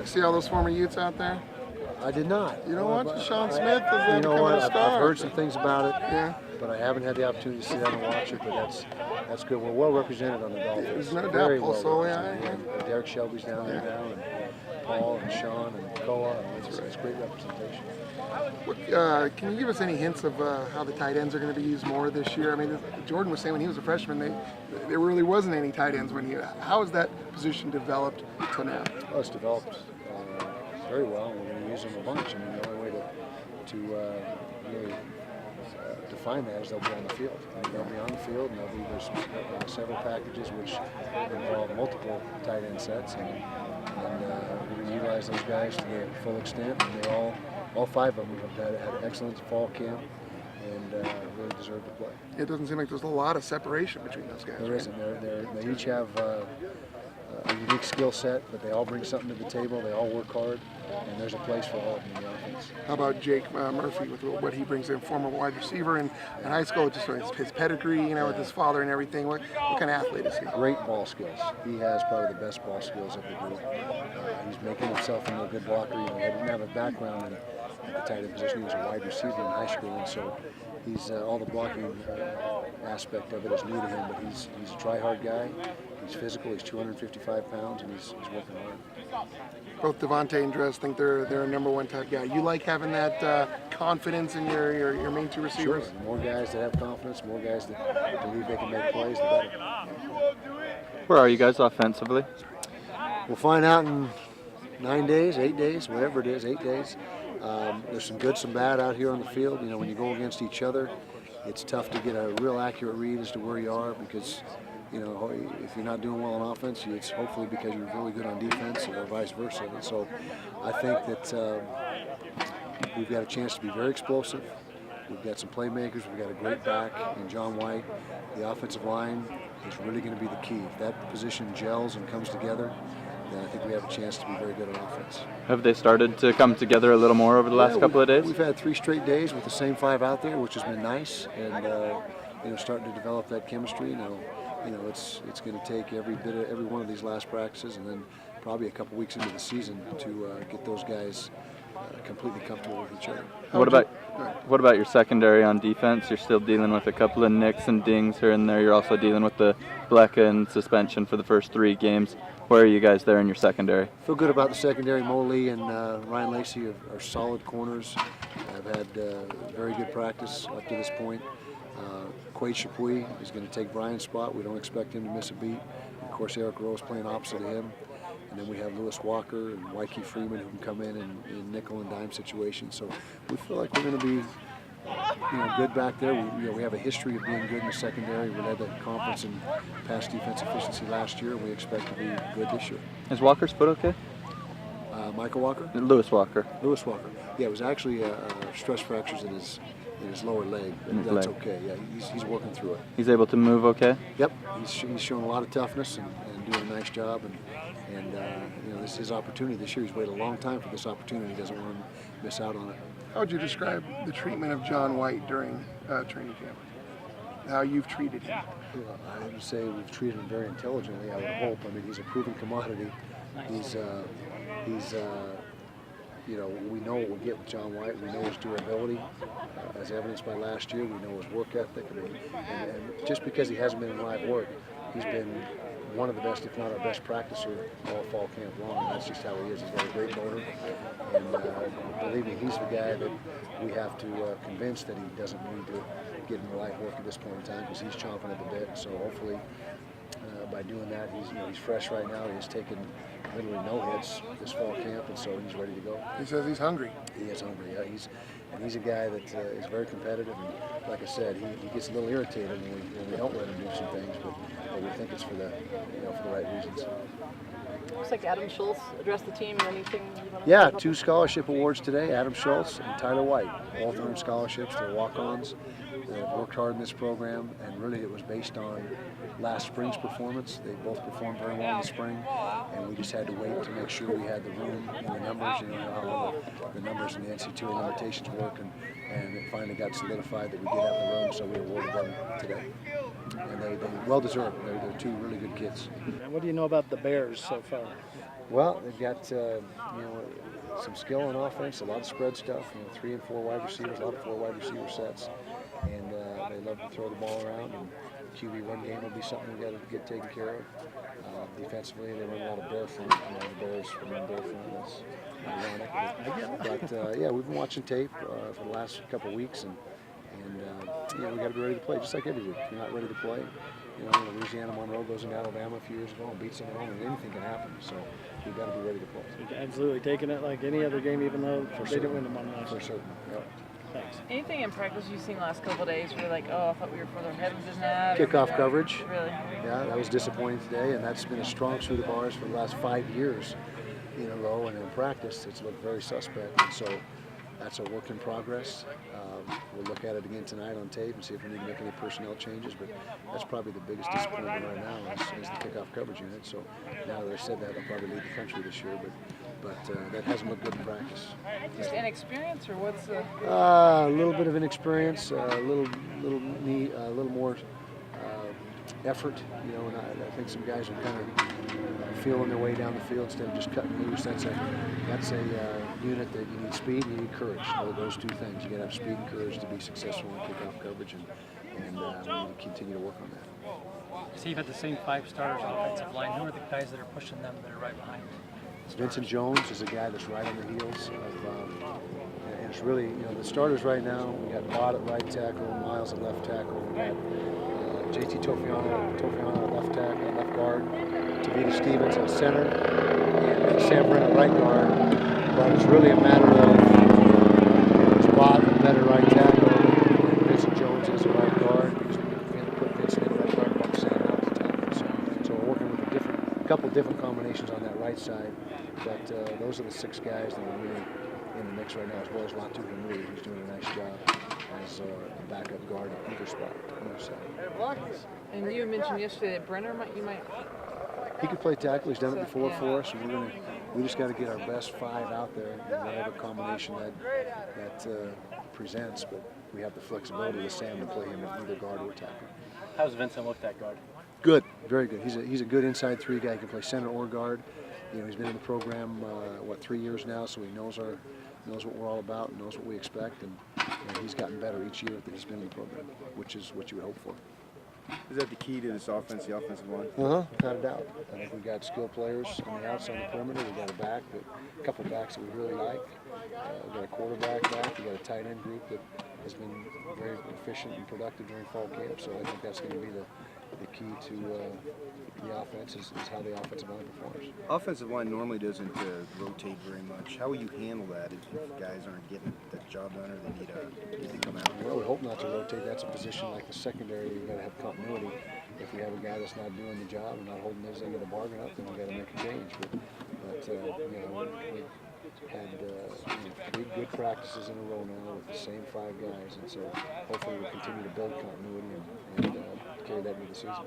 See all those former Utes out there? I did not. You don't watch Sean Smith as you know becoming what? a star? I've heard some things about it, Yeah. but I haven't had the opportunity to sit down and watch it. But that's good. We're well represented on the Dolphins. There's no doubt. Very Paul well Soley, represented. And Derek Shelby's down there now, and Paul and Sean and Koa. And it's great representation. Can you give us any hints of how the tight ends are going to be used more this year? I mean, Jordan was saying when he was a freshman, there really wasn't any tight ends when he. How has that position developed to now? Well, it's developed very well. We're going to use them a bunch. I mean, the only way to really define that is they'll be on the field. I mean, they'll be on the field, and there's several packages which involve multiple tight end sets, and we're going to utilize those guys to their full extent. And all five of them have had an excellent fall camp and really deserve to play. It doesn't seem like there's a lot of separation between those guys. There isn't. They each have a unique skill set, but they all bring something to the table. They all work hard, and there's a place for all of them in the offense. How about Jake Murphy with what he brings in, former wide receiver in high school, just his pedigree, with his father and everything. What kind of athlete is he? Great ball skills. He has probably the best ball skills of the group. He's making himself into a good blocker. He didn't have a background in the tight end position. He was a wide receiver in high school, and so he's all the blocking aspect of it is new to him. But he's a try-hard guy. He's physical. He's 255 pounds, and he's working hard. Both Devontae and Dress think they're a number one type guy. You like having that confidence in your main two receivers? Sure. The more guys that have confidence, more guys that believe they can make plays, the better. Where are you guys offensively? We'll find out in 9 days, 8 days, whatever it is, 8 days. There's some good, some bad out here on the field. When you go against each other, it's tough to get a real accurate read as to where you are because, if you're not doing well on offense, it's hopefully because you're really good on defense or vice versa. And so I think that we've got a chance to be very explosive. We've got some playmakers. We've got a great back in John White. The offensive line is really going to be the key. If that position gels and comes together, then I think we have a chance to be very good on offense. Have they started to come together a little more over the last couple of days? We've had 3 straight days with the same 5 out there, which has been nice, and starting to develop that chemistry. It's going to take every one of these last practices, and then probably a couple weeks into the season to get those guys completely comfortable with each other. What about your secondary on defense? You're still dealing with a couple of nicks and dings here and there. You're also dealing with the Blecken suspension for the first 3 games. Where are you guys there in your secondary? Feel good about the secondary. Mo Lee and Ryan Lacey are solid corners. I've had very good practice up to this point. Quade Chapuis is going to take Brian's spot. We don't expect him to miss a beat. Of course, Eric Rowe's playing opposite of him. And then we have Lewis Walker and Wyke Freeman who can come in nickel and dime situations. So we feel like we're going to be good back there. We have a history of being good in the secondary. We led the conference in pass defense efficiency last year, and we expect to be good this year. Is Walker's foot okay? Michael Walker? Lewis Walker. Lewis Walker. Yeah, it was actually stress fractures in his lower leg, but that's okay. Yeah, he's working through it. He's able to move okay? Yep, he's showing a lot of toughness and doing a nice job. And this is his opportunity this year. He's waited a long time for this opportunity. He doesn't want to miss out on it. How would you describe the treatment of John White during training camp? How you've treated him? Well, I would say we've treated him very intelligently, I would hope. I mean, he's a proven commodity. We know what we get with John White. We know his durability, as evidenced by last year. We know his work ethic. And just because he hasn't been in live work, he's been one of the best, if not our best practicer all fall camp long. And that's just how he is. He's got a great motor. And believe me, he's the guy that we have to convince that he doesn't need to get into live work at this point in time because he's chomping at the bit. So hopefully, by doing that, he's fresh right now. He's taken literally no hits this fall camp, and so he's ready to go. He says he's hungry. He is hungry. Yeah, he's a guy that is very competitive, and like I said, he gets a little irritated when we don't let him do some things, but we think it's for the right reasons. Looks like Adam Schultz addressed the team. Anything you want to Yeah, 2 scholarship awards today. Adam Schultz and Tyler White, both earned scholarships. They're walk-ons. They've worked hard in this program, and really it was based on last spring's performance. They both performed very well in the spring, and we just had to wait to make sure we had the room and the numbers. You know how the numbers in the NC2A limitations work, and it finally got solidified that we did have the room, so we awarded them today. And they well deserved. They're 2 really good kids. What do you know about the Bears so far? Well, they've got some skill on offense, a lot of spread stuff. 3 and 4 wide receivers, a lot of 4 wide receiver sets, and they love to throw the ball around. And QB run game will be something we got to get taken care of. Defensively, they run a lot of bear front. The Bears run bear front. That's ironic. But yeah, we've been watching tape for the last couple of weeks, and we got to be ready to play, just like every week. If you're not ready to play, Louisiana Monroe goes into Alabama a few years ago and beats them at home, and anything can happen. So we've got to be ready to play. Absolutely taking it like any other game, even though they didn't win them on last. For certain. Yep. Thanks. Anything in practice you've seen the last couple of days where you're like, oh, I thought we were further ahead than that? Kickoff coverage. Really? Yeah, that was disappointing today, and that's been a strong suit of ours for the last 5 years. Low and in practice, it's looked very suspect, and so that's a work in progress. We'll look at it again tonight on tape and see if we need to make any personnel changes, but that's probably the biggest disappointment right now is the kickoff coverage unit. So now that I said that, I'll probably lead the country this year, but that hasn't looked good in practice. Just inexperience, or what's the? A little bit of inexperience, a little more effort, and I think some guys are kind of feeling their way down the field instead of just cutting loose. That's a unit that you need speed and you need courage. Those two things. You got to have speed and courage to be successful in kickoff coverage, and we need to continue to work on that. So you've had the same 5 starters offensive line. Who are the guys that are pushing them that are right behind? Vincent Jones is a guy that's right on the heels of, and it's really, the starters right now. We got Bott at right tackle, Miles at left tackle. We got JT Tofiano at left tackle, left guard, Tavita Stevens at center, and Sam Brennan at right guard. But it's really a matter of is Bott a better right tackle, and Vincent Jones is a right guard, because we can put Vincent in right guard, bump Sam out to tackle. So we're working with a couple different combinations on that right side. But those are the 6 guys that are really in the mix right now, as well as Latu Henry, who's doing a nice job as a backup guard at either spot, either side. And you mentioned yesterday that Brenner might. He could play tackle. He's done it before for us, and we just got to get our best 5 out there in whatever combination that presents. But we have the flexibility with Sam to play him at either guard or tackle. How's Vincent looked at guard? Good, very good. He's a good inside 3 guy. He can play center or guard. He's been in the program 3 years now, so he knows what we're all about and knows what we expect, and he's gotten better each year that he's been in the program, which is what you would hope for. Is that the key to this offense, the offensive line? Without a doubt. I think we've got skilled players on the outside on the perimeter. We've got a couple of backs that we really like. We've got a quarterback back. We've got a tight end group that has been very efficient and productive during fall camp, so I think that's going to be the key to the offense is how the offensive line performs. Offensive line normally doesn't rotate very much. How will you handle that if guys aren't getting the job done or they need to come out? Well, we hope not to rotate. That's a position like the secondary. We've got to have continuity. If we have a guy that's not doing the job and not holding his end of the bargain up, then we've got to make a change. But we've had 3 good practices in a row now with the same 5 guys, and so hopefully we'll continue to build continuity and carry that into the season.